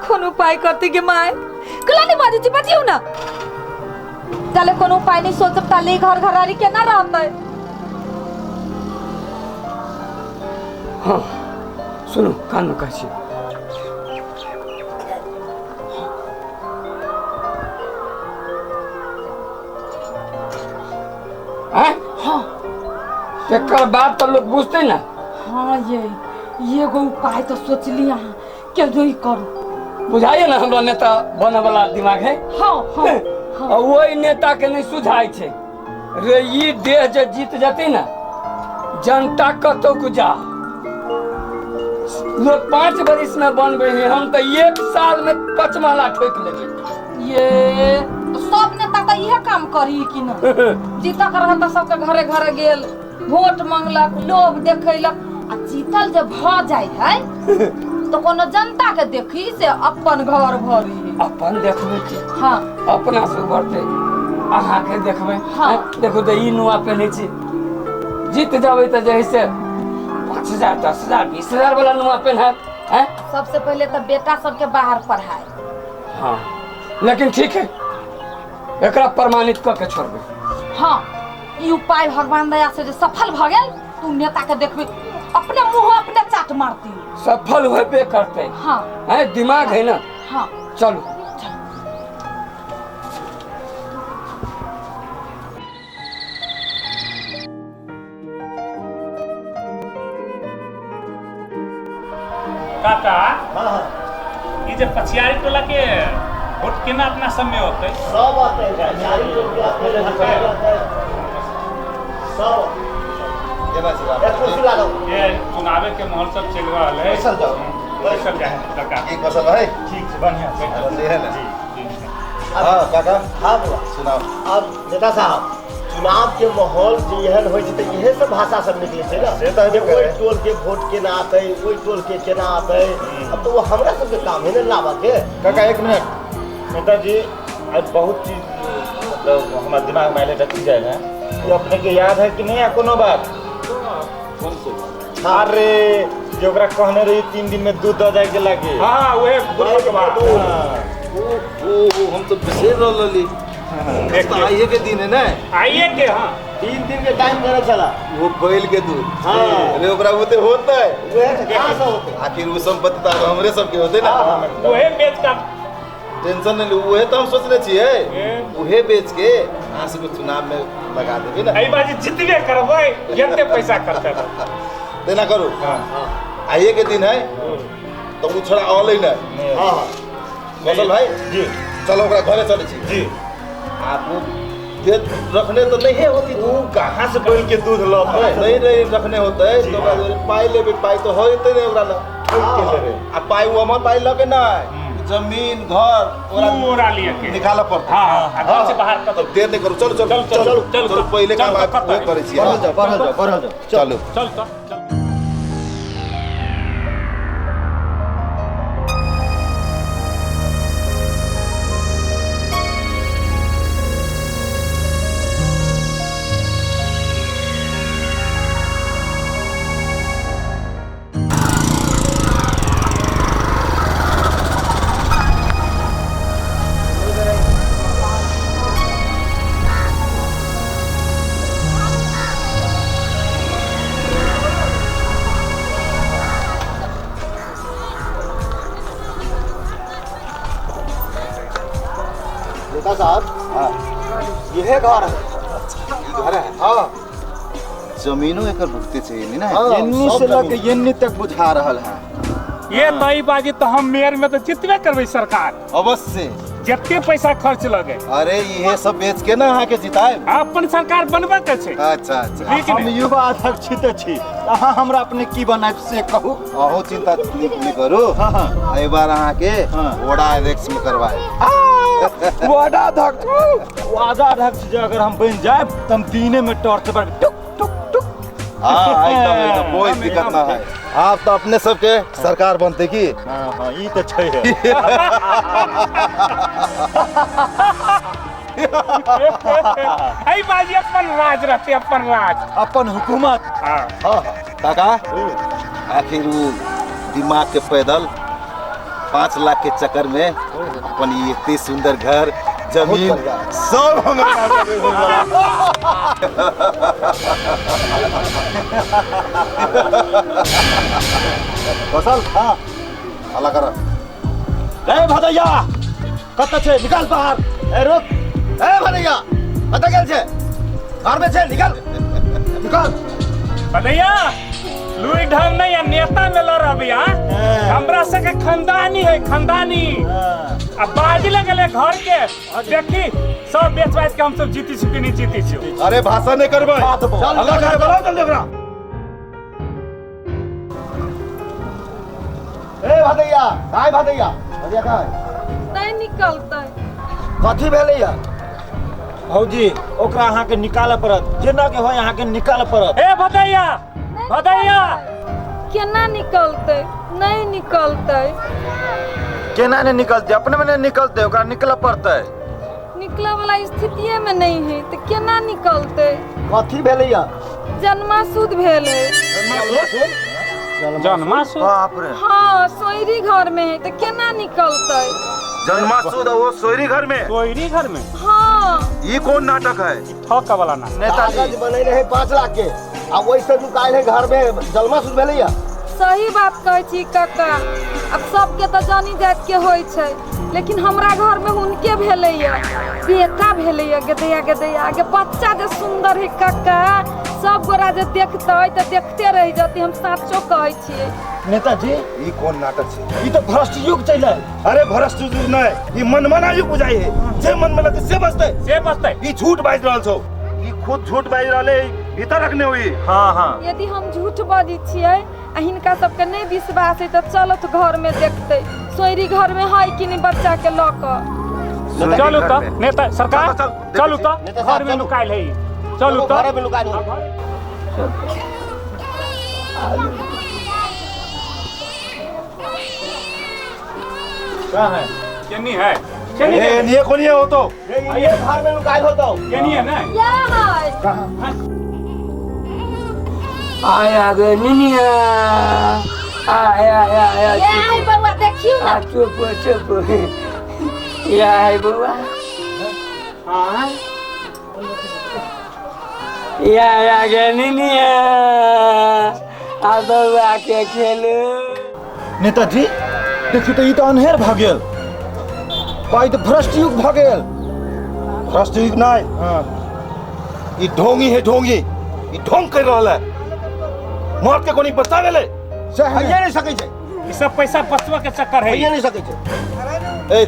कौन उपाय करती के माय कला नहीं बाजी जी बतियो ना चले कौन उपाय नहीं सोचब ताले घर घरारी के ना रहते। हाँ सुनो कान में कहसी हाँ एक बात तो लोग बुझते ना। हाँ ये गो उपाय तो सोच लिया क्या जो ही करो बुझाइए ना हमरा नेता बने वाला दिमाग है। हाँ हाँ हाँ वही नेता के नहीं सुझाई छे रे ये देह जे जीत जाती ना जनता कतो गुजा लोग 5 बरिस में बनबे हैं हम तो 1 साल में 5 माला ठोक लेबे। ये सब नेता तो यह काम करी कि ना जीता कर रहता सबके घरे घरे गेल वोट मांगलक लोग देखैलक आ जीतल जब भ जाय है तो कोनो जनता के देखी से अपन घर भरी अपन देखबे के हाँ अपना से बढ़ते अहाँ के देखबे। हाँ देखो तो ई नुआ पहने छी जीत जाबे तो जैसे 5,000 10,000 20,000 वाला नुआ पहन है। सबसे पहले तो बेटा सबके बाहर पढ़ाए। हाँ लेकिन ठीक है एकरा प्रमाणित करके छोड़बे। हाँ ई उपाय भगवान दया से जे सफल भ गेल तू नेता के देखबे अपने मुंह अपने चाट मारती सफल होबे करते। हाँ है दिमाग है ना। हाँ चलो काका ये जब पछियारी टोला के वोट केना अपना समय होते सब आते हैं चारी लोग के आते हैं सब केना से बात एक कुर्सी ला दो ये चुनावे के माहौल सब चल रहा है। बैसल जाओ बैसल जाए काका एक फसल है ठीक से बढ़िया से बंदे है ना। जी हां काका हाँ बुआ सुनाओ। अब नेता साहब चुनाव के माहौल जो यहन हो जते यह सब भाषा सब निकले छे ना से तो हेबे कोई करे। टोल के वोट के ना आते कोई टोल के केना आते अब तो वो हमरा सब के काम है ना लावा के। काका 1 मिनट नेताजी आज बहुत चीज मतलब हमारे दिमाग में रखी जाए ना ये अपने के याद है कि नहीं है कोनो बात अरे जो ओकरा कहने रही 3 दिन में दूध दे जाए के लागे। हां वही बुढ़वा के बात ओ हम तो बिसेर रहली तो आइए के दिन है ना आइए के। हां 3 दिन के टाइम करे चला वो बैल के दूध। हाँ। अरे ओकरा होते होता है वे कहां से होते आखिर वो संपत्ति तो हमरे सब के होते ना। वही बेच का टेंशन नहीं लो वही तो हम सोचले छिए वही बेच के यहाँ से चुनाव में लगा देबे ना। आई बाजी जितबे करबै जते पैसा खर्चा कर देना करो। हां आइए के दिन है तो वो छोड़ा ऑनलाइन है। हां फसल भाई जी चलो ओकरा घरे चले छी। जी आप वो दे रखने तो नहीं है होती वो कहाँ से बैल के दूध लाते नहीं नहीं रखने होते है तो पाई लेबे पाई तो होते नहीं ओकरा ना के लेबे आ पाई वो हमर पाई लगे ना जमीन घर पूरा लिए के निकाला पड़ता। हां घर से बाहर तो कर देर नहीं करो चलो चलो चलो चलो पहले काम आप वो करे छी। बढ़ जाओ चलो चल तो नेता साहब यह घर है। घर है हाँ जमीनों एकर भुगते चाहिए ना। हाँ, एन्नी सब से लेके जमीन। एन्नी तक बुझा रहल है। ये तई बाजी तो हम मेयर में तो जितबे करबै सरकार अवश्य जते पैसा खर्च लगे अरे ये सब बेच के ना यहाँ के जिताए। अपन सरकार बनबे के छै। अच्छा अच्छा ठीक हम है युवा अध्यक्ष छी छी अहाँ हमरा अपने की बनाए से कहू। अहो चिंता नहीं करू। हाँ। एहि बार अहाँ के हाँ। वोडा अध्यक्ष में करवाए। वादा अध्यक्ष जो अगर हम बन जाए तो हम दिने में टॉर्च पर टुक टुक टुक। हाँ एकदम कोई दिक्कत ना है। आप तो अपने सबके सरकार बनते की। हाँ हाँ ये तो छै है। आई बाजी अपन राज रहते अपन राज अपन हुकूमत। हां हाँ हाँ काका आखिर वो दिमाग के पैदल 5 लाख के चक्कर में अपन ये इतनी सुंदर घर जमीन सब फसल हाँ अल्लाह कर ए भदैया कत छे निकाल बाहर ए रुक ए भदैया कत गेल छे घर में छे निकाल भदैया लुई ढंग नहीं है नेता में लड़ रहा हमरा से के खानदानी है खानदानी अब बाजी लगले घर के देखी सब बेच बाच के हम सब जीती छु कि नहीं जीती छु अरे भाषण नहीं करबे अल्लाह करे बोलाओ जल्दी ओकरा ए भदैया भदैया काय नहीं निकलतै कथी भेलैया भौजी ओकरा अहाँ के निकाल पड़त जेना के होय अहाँ के निकाल पड़त ए भदैया भदैया केना निकलतै नहीं निकलतै केना नहीं निकलते अपने में नहीं निकलते ओकरा निकल पड़ते निकले वाला स्थितिये में नहीं है तो केना निकलतै कथी भेलैया जन्माशुद्ध भेलै जन्माशुद्ध बाप रे हाँ सोयरी घर में है तो केना निकलतै जन्माशुद्ध वो सोयरी घर में कोयरी घर में हाँ ये कौन नाटक है ठोका वाला ना कागज बनै रहे 5 लाख के आ वैसे नुकायल है घर में जन्माशुद्ध भेलैया सही बात कहै छी काका अब सबके तो जानी जात के होइ छै लेकिन हमरा घर में हुनके भेलैया बेटा भेलैया गदैया आगे बच्चा जे सुंदर है काका सब गोरा जे देखतै तो देखते रह जती हम साचो कहै छियै नेताजी ये कौन नाटक है ई तो भ्रष्ट युग चलै अरे भ्रष्ट युग नहीं ये मनमाना युग बुझाई है जे मन में लगे से बचते ये झूठ बाज रहल छौ ये खुद झूठ बाज रहले भीतर रखने हुई हाँ यदि हम झूठ बजै छियै आ हिनका सबके नहीं विश्वास है तो चलत घर में देखते सोयरी घर में है कि नहीं बच्चा के लक चलू तो नेता सरकार चलू तो नेता घर में चलू। लुकाइल है चलू तो घर में लुकायल है क्या है केनी है ए ये कौन ये हो तो ये घर में लुकायल हो तो केनी है ना या है आया गे निनिया आया ये है बउआ देखियो ना चुप या है बुआ हाँ या गे निनिया आ बउआ के खेलू नेताजी देखियो तो ई तो अनहेर भ गेल पाई तो भ्रष्ट युग भ गेल भ्रष्ट युग नहीं ये ढोंगी है ढोंगी ये ढोंग कर रहा है मौत के कोनी बचावे ले भैया नहीं सकै छै ये सब पैसा बचवा के चक्कर है भैया नहीं सकै छै ए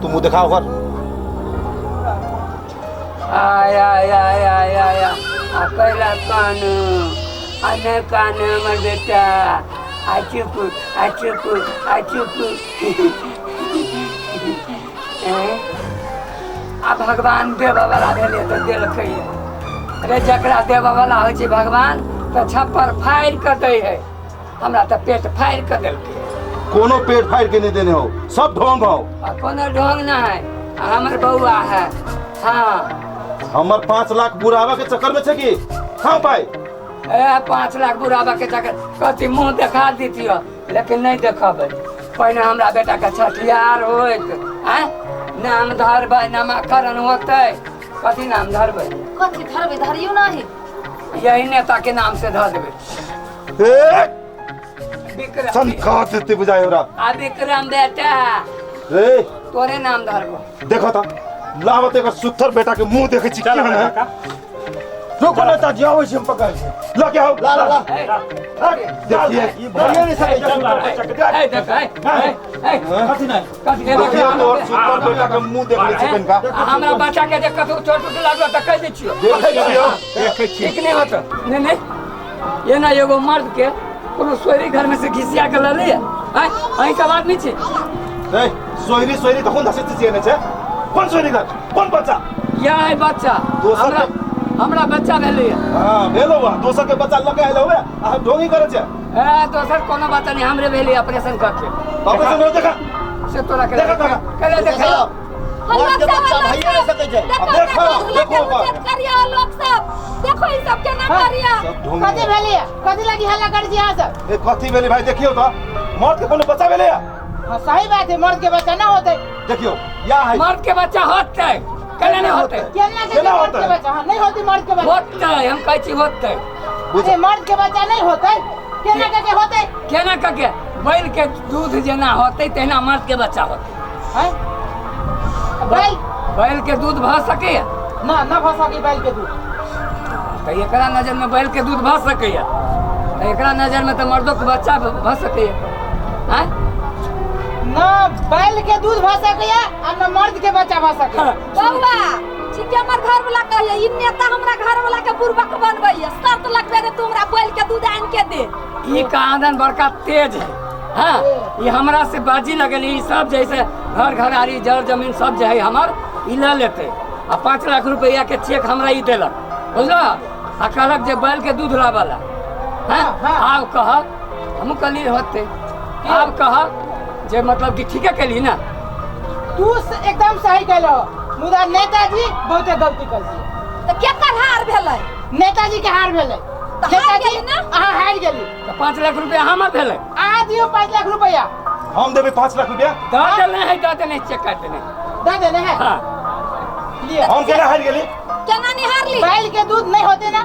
तू मुंह दिखाओ कर आया अकेला कानू अने कानू हमर बेटा आ चुप आ भगवान देवा वाला भेले तो देलकै अरे जकरा देवा वाला होइ छै भगवान तो छप्पर फाड़ि कऽ दै है हमरा तो पेट फाड़ि कऽ देलकै कोनो पेट फाड़ के नहीं देने हो सब ढोंग हो आ कोनो ढोंग ना है हमर बउआ है हाँ हमर 5 लाख बुढ़ावा के चक्कर में छे की हाँ पाई ए 5 लाख बुढ़ावा के चक्कर कथी मुंह देखा दीतियो लेकिन नहीं देखबै पहिने हमरा बेटा के छठियार होइत हैं नाम धरबै नामकरण होतै कथी नाम धरबै कथी धरबै धरियो नहीं यही नेता के नाम से धर देबै ए विक्रम संखा देते बुझाए ओरा आ विक्रम बेटा ए तोरे नाम धरबो देखो ता लावत एक सुथर बेटा के मुंह देखे छी चल केहन है काका रुको नेताजी आबै छी हम पकड़ छी लगे आओ ला ए, देखिए ये भैया नहीं सकै छै ए, देख, ए, कथी नहीं कथी देखिए देखियो तो सुथर बेटा के मुंह देख ले छी कनका हमरा बच्चा के देख कतौ चोट उट लागलो त कह दै छियो देखे छी ठीक नहीं होता नहीं ये ना एगो मर्द के कोनो सोयरी घर में से घिसिया के लले है अहीं सब आदमी छी ए सोयरी तो कौन धसे छी ने छे कौन सोयरी घर कौन बच्चा या है बच्चा दोसर हमरा बच्चा भेलै हां भेलो बा दोसर के बच्चा लगे आइलो बे आ ढोंगी करे छे ए दोसर कोनो बात नहीं हमरे भेलै ऑपरेशन करके ऑपरेशन हो देखा से तोरा के देखा काका करे देखा और के बच्चा भैया नहीं सकै छै देखो करिया लोग सब देखो ई सब केना करिया सब ढोंगी कथी भेलिए कथी लगी हल्ला कर छी अहाँ सब ए कथी भेली भाई देखियो तो मौत के कोनो बच्चा भेले हाँ सही बात है, मर्द के बच्चा ना होते। देखियो या है मर्द के बच्चा होते केना नहीं होते? केना के केना मर्द होता के है? बच्चा हाँ नहीं होती मर्द के बच्चा। होते हम कहै छी होते। अरे मर्द के बच्चा नहीं होते, केना के होते? केना के बैल के दूध जेना होते तेना मर्द के बच्चा होते। हैं? बैल बैल के दूध भ सके ना भसा की बैल के दूध। तो एकरा नजर में बैल के दूध भ सके एकरा नजर में तो मर्दों के बच्चा भ सके हैं? ना बैल के दूध भ सके और ना मर्द के बच्चा भ सके। बउआ ठीक है, हमर घर वाला कहिए इ नेता हमरा घर वाला के बुर्बक बनबैया, शर्त लगबे दे तू हमरा बैल के दूध आन के दे। ई कहादन बड़का तेज है। हाँ ये हमरा से बाजी लगल ई सब जैसे घर घरारी जड़ जमीन सब जो है हमर ई ले लेते आ 5 लाख रुपया के चेक हमरा ई देलक बुझल आ कहलक जे बैल के दूध लावाला। हाँ आब कह हम कहली होते आब कह जे मतलब कि ठीके केली ना। तू एकदम सही कहलो, मुदा नेताजी बहुते गलती कर दिए। तो केकर हार भेलै? नेताजी के हार भेले। तो हार गेली ना? अहाँ हार गेली। तो 5 लाख रुपया हमर भेलै। आ दियो 5 लाख रुपया। हम देबे 5 लाख रुपया। दऽ देने है दऽ देने चेक काट देने। दे देने हैं। हाँ लिए। हम केना हार गेली? केना नहीं हारली? बैल के दूध नहीं होते ना,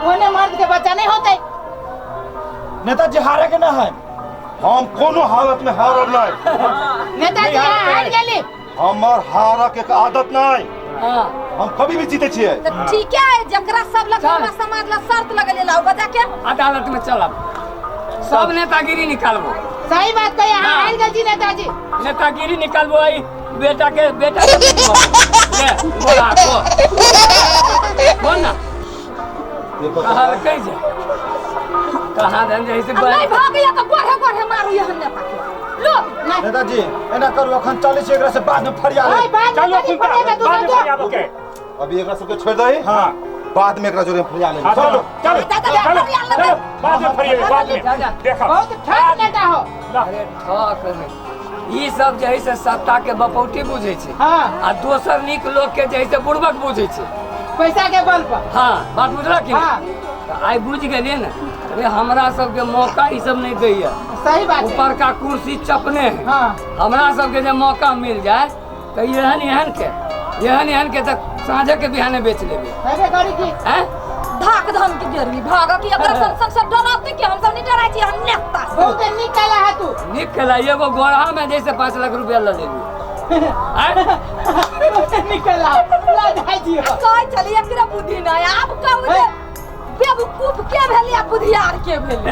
उन्हें मर्द के बच्चा नहीं होते। नेताजी हारे के ना है, हम कोनो हालत में हारब नहीं। नेताजी हार गेली। हमर हारा के आदत नहीं, हाँ हम कभी भी जीते छिए। तो ठीक है, जकरा सब लग चल। समाज ला शर्त लगले लाओ बजा के अदालत में चलब सब नेतागिरी निकालबो। सही बात कही, हाँ। हार गेली नेताजी। नेतागिरी निकालबो आई बेटा के ले बोला बोल ना कहाँ कैसे कहाँ धन जैसे नहीं भागैया तो गोरे मारू यहन नेता के लो। नेताजी एना करू, अखन चले छै, एकरा से बाद में फरिया ओए ले। बात चलो नहीं पड़ेगा तू बाद में तो। फरियाबो के। अभी एकरा सबके छोड़ दही, हाँ बाद में एकरा जोरे फरिया ले। हाँ, चलो चलो दादा, चलो फरियाल चलो बाद में फरियाबो बाद में जा, जा। देखो। बहुत ठग नेता हो। अरे ठक है ई सब जैसे सत्ता के बपौटी बुझे छै हाँ आ दोसर नीक लोग के जैसे बुड़बक बुझे छै। पैसा के बल पर। हाँ बात बुझला कि हाँ तो आई बुझ गेलिए ना। अरे हमरा सबके मौका ई सब नहीं दैया, सही बात है। ऊपर का कुर्सी चपने है। हाँ हमरा सबके जब मौका मिल जाए तो एहन के तक साँझे के बिहाने बेच लेबे ऐसे करी की हैं? धाक धम के डेरली भाग कि अगर संसद से डराते कि हम सब नहीं डराई छी, हम नेता से। बहुत निकला है तू। निक खेला एगो गोरहा में जैसे 5 लाख रुपया ले लेबी निकला ला जाई जी। कह चलिए एकरा बुद्धि नहीं आप कहू जे बेवकूफ के भेली आ बुधियार के भेली।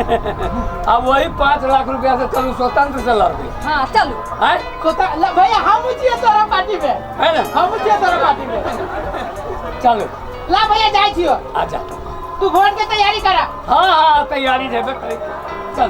अब वही 5 लाख रुपया से चलू स्वतंत्र से लड़बे हाँ चलू हैं? भैया हम उठिए तोरा पार्टी में, है ना हम उठिए तोरा पार्टी में। चलो ला भैया जाई छियो, आजा तू वोट के तैयारी करा। हाँ हाँ तैयारी है चल